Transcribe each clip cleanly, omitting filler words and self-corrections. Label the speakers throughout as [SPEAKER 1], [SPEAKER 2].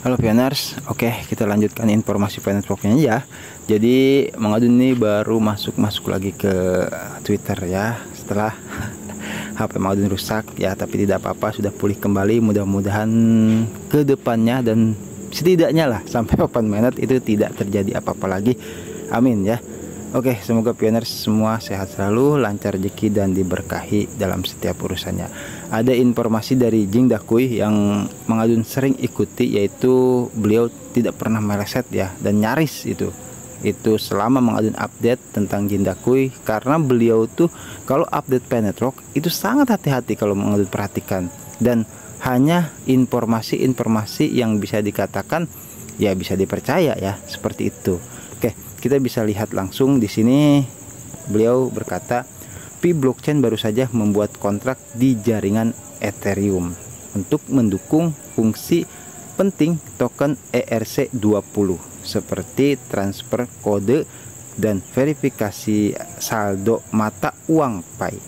[SPEAKER 1] Halo Pioners, oke kita lanjutkan informasi Networknya ya. Jadi Mang Adun ini baru masuk lagi ke Twitter ya setelah HP Mang Adun rusak ya, tapi tidak apa-apa, sudah pulih kembali. Mudah-mudahan ke depannya dan setidaknya lah sampai Open Mainnet itu tidak terjadi apa-apa lagi. Amin ya. Oke, semoga Pioners semua sehat selalu, lancar rezeki dan diberkahi dalam setiap urusannya. Ada informasi dari Jing Dakui yang Mang Adun sering ikuti, yaitu beliau tidak pernah meleset ya, dan nyaris itu selama Mang Adun update tentang Jing Dakui, karena beliau tuh kalau update Network itu sangat hati-hati kalau Mang Adun perhatikan, dan hanya informasi-informasi yang bisa dikatakan ya bisa dipercaya ya, seperti itu. Oke, kita bisa lihat langsung di sini. Beliau berkata, Pi Blockchain baru saja membuat kontrak di jaringan Ethereum untuk mendukung fungsi penting token ERC20 seperti transfer kode dan verifikasi saldo mata uang Pi.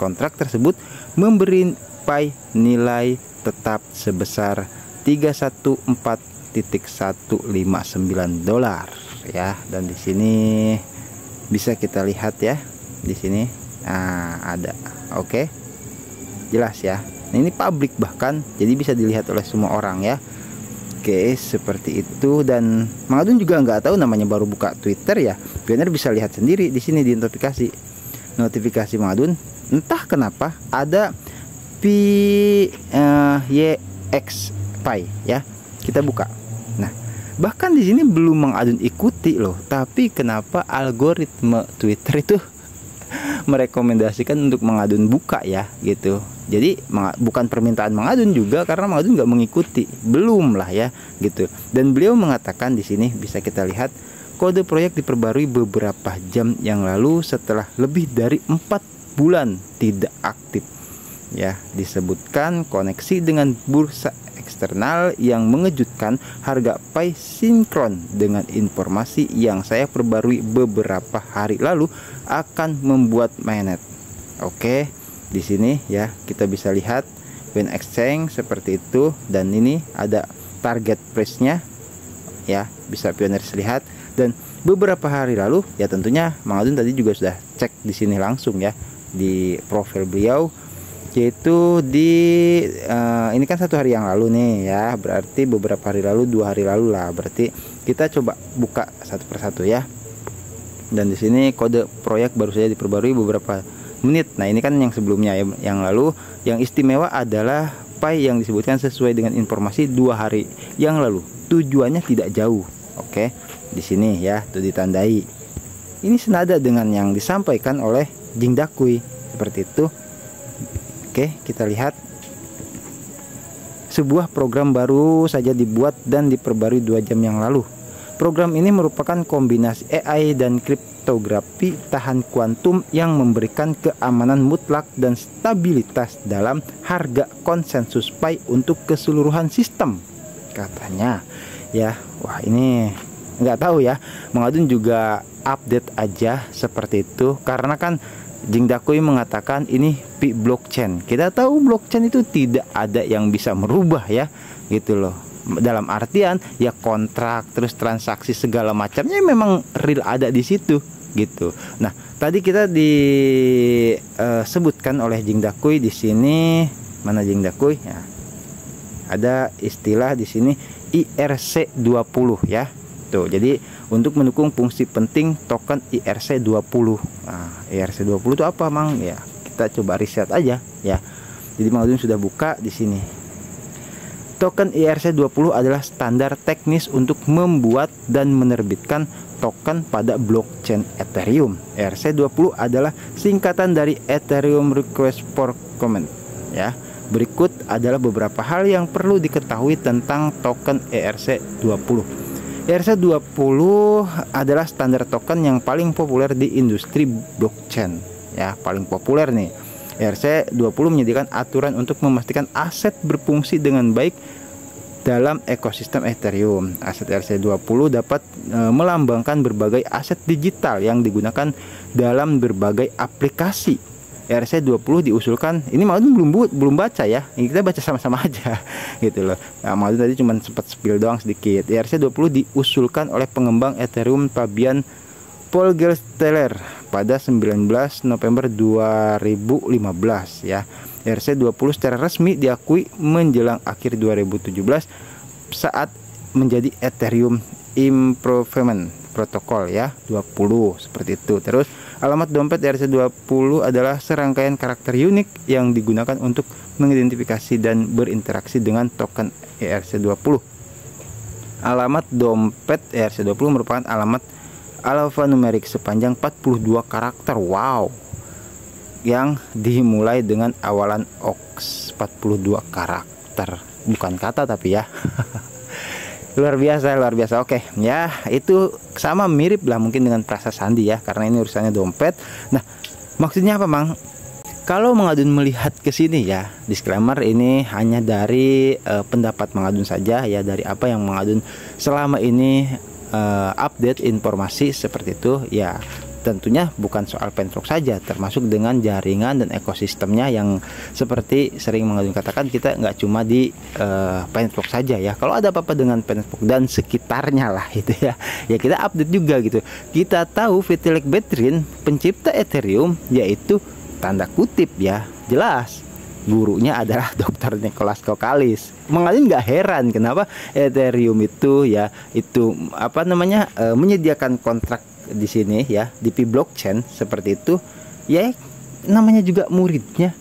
[SPEAKER 1] Kontrak tersebut memberi Pi nilai tetap sebesar 314.159 dolar ya, dan di sini bisa kita lihat ya, di sini ada oke, jelas ya. Nah, ini publik bahkan, jadi bisa dilihat oleh semua orang ya. Oke, seperti itu. Dan Mang Adun juga nggak tahu, namanya baru buka Twitter ya. Benar bisa lihat sendiri di sini di notifikasi Mang Adun, entah kenapa ada PYX Pi ya. Kita buka. Nah, bahkan di sini belum Mang Adun ikuti loh, tapi kenapa algoritma Twitter itu merekomendasikan untuk Mang Adun buka ya gitu. Jadi bukan permintaan Mang Adun juga, karena Mang Adun nggak mengikuti, belum lah ya gitu. Dan beliau mengatakan di sini bisa kita lihat, kode proyek diperbarui beberapa jam yang lalu setelah lebih dari 4 bulan tidak aktif ya. Disebutkan koneksi dengan bursa eksternal yang mengejutkan, harga Pi sinkron dengan informasi yang saya perbarui beberapa hari lalu akan membuat mainnet. Oke, di sini ya kita bisa lihat Win Exchange seperti itu, dan ini ada target price-nya ya, bisa Pioners lihat. Dan beberapa hari lalu ya, tentunya Mang Adun tadi juga sudah cek di sini langsung ya di profil beliau, yaitu di ini kan 1 hari yang lalu nih ya, berarti beberapa hari lalu, 2 hari lalu lah, berarti kita coba buka satu persatu ya. Dan di sini kode proyek baru saja diperbarui beberapa menit. Nah, ini kan yang sebelumnya ya, yang lalu. Yang istimewa adalah Pi yang disebutkan sesuai dengan informasi 2 hari yang lalu, tujuannya tidak jauh. Oke, di sini ya tuh ditandai. Ini senada dengan yang disampaikan oleh Jing Dakui seperti itu. Oke, kita lihat sebuah program baru saja dibuat dan diperbarui 2 jam yang lalu. Program ini merupakan kombinasi AI dan kriptografi tahan kuantum yang memberikan keamanan mutlak dan stabilitas dalam harga konsensus Pi untuk keseluruhan sistem, katanya ya. Wah, ini nggak tahu ya, Mang Adun juga update aja seperti itu, karena kan Jing Dakui mengatakan ini Pi Blockchain. Kita tahu blockchain itu tidak ada yang bisa merubah ya gitu loh. Dalam artian ya kontrak terus transaksi segala macamnya memang real ada di situ gitu. Nah, tadi kita disebutkan oleh Jing Dakui di sini, mana Jing Dakui ya, ada istilah di sini ERC20 ya. Tuh, jadi untuk mendukung fungsi penting token ERC20. Nah, ERC20 itu apa, Mang? Ya, kita coba riset aja ya. Jadi Mang Adun sudah buka di sini. Token ERC20 adalah standar teknis untuk membuat dan menerbitkan token pada blockchain Ethereum. ERC20 adalah singkatan dari Ethereum Request for Comment ya. Berikut adalah beberapa hal yang perlu diketahui tentang token ERC20. ERC20 adalah standar token yang paling populer di industri blockchain ya, paling populer nih. ERC20 menyediakan aturan untuk memastikan aset berfungsi dengan baik dalam ekosistem Ethereum. Aset ERC20 dapat melambangkan berbagai aset digital yang digunakan dalam berbagai aplikasi ERC20 diusulkan, ini Maudun belum baca ya, ini kita baca sama-sama aja gitu loh. Nah, Maudun tadi cuma sempat spill doang sedikit. ERC20 diusulkan oleh pengembang Ethereum Fabian Vogelsteller pada 19 November 2015 ya. ERC20 secara resmi diakui menjelang akhir 2017 saat menjadi Ethereum Improvement Protocol ya 20 seperti itu. Terus alamat dompet ERC20 adalah serangkaian karakter unik yang digunakan untuk mengidentifikasi dan berinteraksi dengan token ERC20. Alamat dompet ERC20 merupakan alamat alphanumerik sepanjang 42 karakter. Wow. Yang dimulai dengan awalan oks 42 karakter. Bukan kata tapi ya. Luar biasa. Oke, ya itu sama mirip lah mungkin dengan Prasa Sandi ya, karena ini urusannya dompet. Nah, maksudnya apa, Mang? Kalau Mang Adun melihat ke sini ya, disclaimer ini hanya dari pendapat Mang Adun saja ya, dari apa yang Mang Adun selama ini update informasi seperti itu ya. Tentunya bukan soal Penfolk saja, termasuk dengan jaringan dan ekosistemnya yang seperti sering Mang Adun katakan, kita nggak cuma di Penfolk saja ya. Kalau ada apa-apa dengan Penfolk dan sekitarnya lah itu ya, ya kita update juga gitu. Kita tahu Vitalik Buterin, pencipta Ethereum, yaitu tanda kutip ya, jelas gurunya adalah Dr. Nicholas Kokkalis. Mang Adun nggak heran kenapa Ethereum itu ya, itu apa namanya menyediakan kontrak di sini ya, di Pi blockchain seperti itu ya, namanya juga muridnya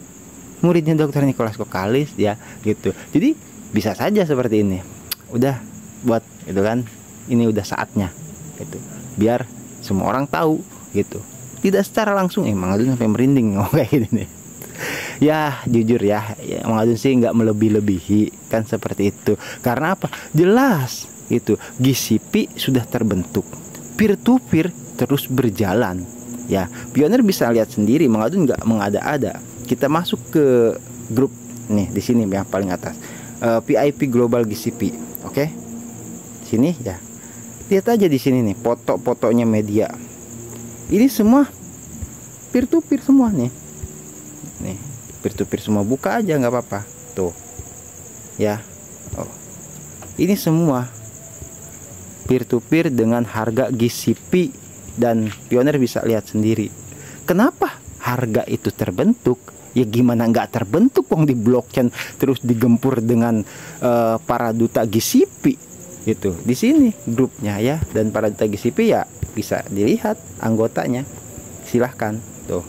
[SPEAKER 1] Dr. Nicholas Kokkalis ya gitu. Jadi bisa saja seperti ini. Udah buat itu kan, ini udah saatnya gitu, biar semua orang tahu gitu. Tidak secara langsung Mang Adun sampai merinding kayak gini nih. Ya jujur ya, Mang Adun sih nggak melebih-lebihi kan seperti itu. Karena apa? Jelas gitu, GCP sudah terbentuk, peer to peer terus berjalan ya. Pioneer bisa lihat sendiri, Mang Adun nggak mengada-ada. Kita masuk ke grup nih di sini yang paling atas, PIP Global GCP. Oke, sini ya, lihat aja di sini nih foto-fotonya media. Ini semua peer to peer semua nih peer to peer semua. Buka aja nggak apa-apa tuh ya. Oh, ini semua peer to peer dengan harga GCP, dan Pioneer bisa lihat sendiri. Kenapa harga itu terbentuk? Ya gimana nggak terbentuk wong di blockchain terus digempur dengan para duta GCP gitu. Di sini grupnya ya, dan para duta GCP ya bisa dilihat anggotanya. Silahkan tuh,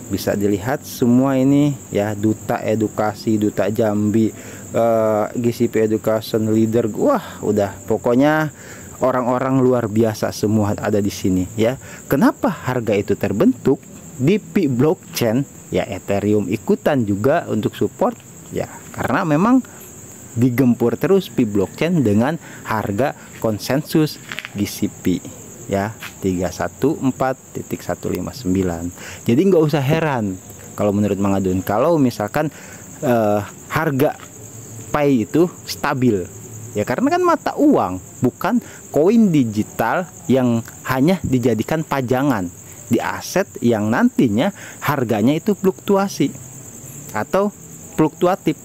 [SPEAKER 1] bisa dilihat semua ini ya, duta edukasi, duta Jambi, GCP Education Leader. Wah, udah pokoknya orang-orang luar biasa semua ada di sini ya. Kenapa harga itu terbentuk di Pi blockchain ya? Ethereum ikutan juga untuk support ya, karena memang digempur terus Pi blockchain dengan harga konsensus GCP ya 314.159. Jadi nggak usah heran kalau menurut Mang Adun kalau misalkan harga Pi itu stabil ya, karena kan mata uang bukan koin digital yang hanya dijadikan pajangan di aset yang nantinya harganya itu fluktuasi atau fluktuatif,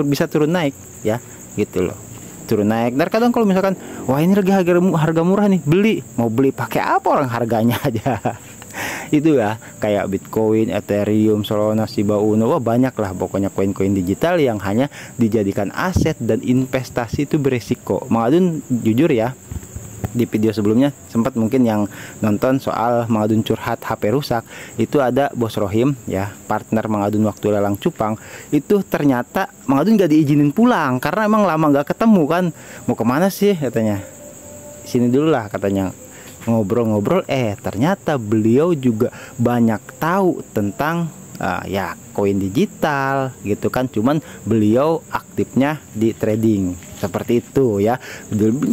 [SPEAKER 1] bisa turun naik ya gitu loh, turun naik. Dan kadang kalau misalkan wah ini harga murah nih, mau beli pakai apa orang harganya aja itu ya, kayak Bitcoin, Ethereum, Solana, Shiba Inu, wah banyak lah pokoknya koin-koin digital yang hanya dijadikan aset dan investasi itu beresiko. Mang Adun jujur ya, di video sebelumnya sempat mungkin yang nonton soal Mang Adun curhat HP rusak, itu ada Bos Rohim ya, partner Mang Adun waktu lelang cupang, itu ternyata Mang Adun gak diizinin pulang karena emang lama gak ketemu kan. Mau kemana sih katanya, sini dulu lah katanya ngobrol-ngobrol. Ternyata beliau juga banyak tahu tentang ya koin digital gitu kan, cuman beliau aktifnya di trading seperti itu ya.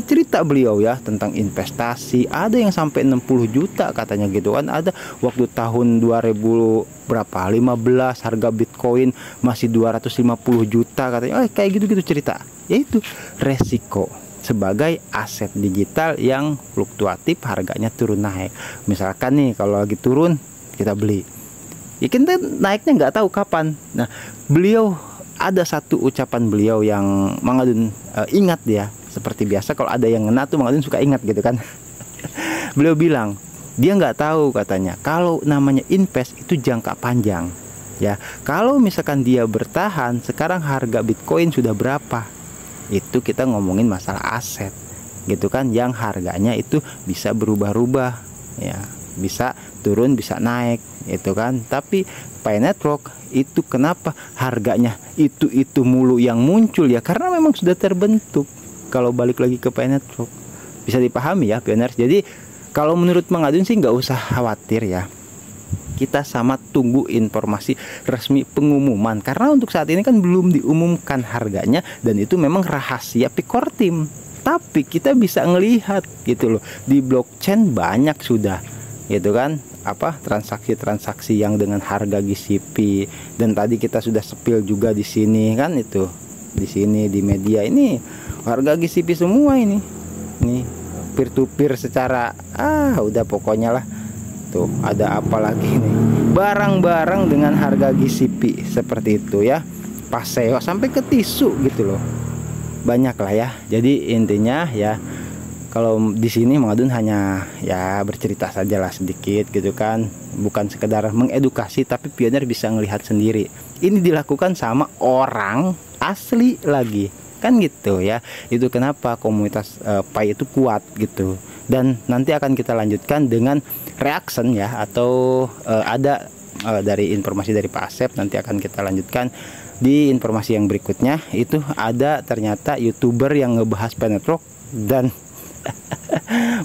[SPEAKER 1] Cerita beliau ya tentang investasi, ada yang sampai 60 juta katanya gitu kan. Ada waktu tahun 2000 berapa 15 harga Bitcoin masih 250 juta katanya. Kayak gitu-gitu cerita. Yaitu resiko sebagai aset digital yang fluktuatif, harganya turun naik. Misalkan nih kalau lagi turun kita beli, Ya kita naiknya nggak tahu kapan. Nah, beliau ada satu ucapan beliau yang Mang Adun ingat ya. Seperti biasa kalau ada yang ngena tuh Mang Adun suka ingat gitu kan. Beliau bilang dia nggak tahu katanya kalau namanya invest itu jangka panjang. Ya, kalau misalkan dia bertahan, sekarang harga Bitcoin sudah berapa? Itu kita ngomongin masalah aset, gitu kan, yang harganya itu bisa berubah-ubah, ya, bisa turun, bisa naik, itu kan. Tapi Pi Network itu kenapa harganya itu mulu yang muncul ya? Karena memang sudah terbentuk. Kalau balik lagi ke Pi Network, bisa dipahami ya, pioners. Jadi kalau menurut Mang Adun sih nggak usah khawatir ya. Kita sama tunggu informasi resmi pengumuman, karena untuk saat ini kan belum diumumkan harganya dan itu memang rahasia Picor Team. Tapi kita bisa ngelihat gitu loh, di blockchain banyak sudah gitu kan, apa transaksi-transaksi yang dengan harga GCP, dan tadi kita sudah spill juga di sini kan, itu di sini di media ini harga GCP semua ini peer to peer secara udah pokoknya lah. Tuh ada apa lagi nih, barang-barang dengan harga GCP seperti itu ya, Paseo sampai ke tisu gitu loh, banyak lah ya. Jadi intinya ya, kalau di sini Mang Adun hanya ya bercerita saja lah sedikit gitu kan, bukan sekedar mengedukasi, tapi pionir bisa ngelihat sendiri ini dilakukan sama orang asli lagi kan gitu ya. Itu kenapa komunitas Pi itu kuat gitu. Dan nanti akan kita lanjutkan dengan reaction ya, atau ada dari informasi dari Pak Asep, nanti akan kita lanjutkan di informasi yang berikutnya. Itu ada ternyata YouTuber yang ngebahas Pi Network dan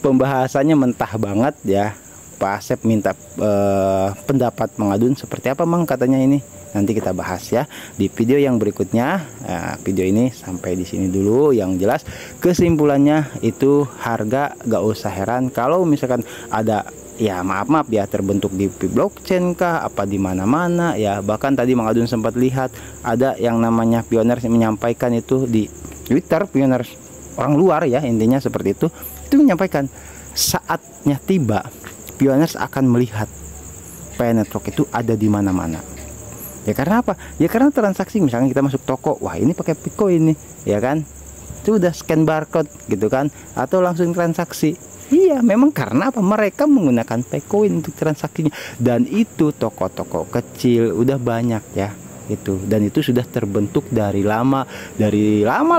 [SPEAKER 1] pembahasannya mentah banget ya. Pak Asep minta pendapat Mang Adun seperti apa Mang katanya ini. Nanti kita bahas ya di video yang berikutnya. Video ini sampai di sini dulu. Yang jelas kesimpulannya itu harga gak usah heran kalau misalkan ada ya, maaf ya, terbentuk di blockchain kah apa di mana-mana ya. Bahkan tadi Mang Adun sempat lihat ada yang namanya pioners yang menyampaikan itu di Twitter, pioners orang luar ya, intinya seperti itu menyampaikan saatnya tiba pioners akan melihat Pi Network itu ada di mana-mana. Ya karena apa? Ya karena transaksi, misalnya kita masuk toko, wah ini pakai Bitcoin nih, ya kan? Itu udah scan barcode gitu kan, atau langsung transaksi. Iya, memang karena apa? Mereka menggunakan Bitcoin untuk transaksinya, dan itu toko-toko kecil udah banyak ya itu, dan itu sudah terbentuk dari lama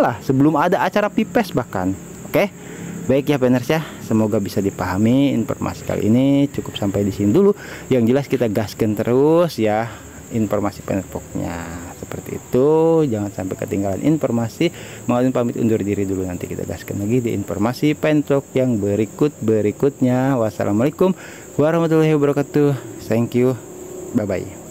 [SPEAKER 1] lah, sebelum ada acara Pipes bahkan. Oke. Baik ya pioners ya, semoga bisa dipahami informasi kali ini. Cukup sampai di sini dulu. Yang jelas kita gaskan terus ya informasi Pi Networknya seperti itu, jangan sampai ketinggalan informasi. Mang Adun pamit undur diri dulu, nanti kita gaskan lagi di informasi Pi Network yang berikutnya. Wassalamualaikum warahmatullahi wabarakatuh. Thank you, bye bye.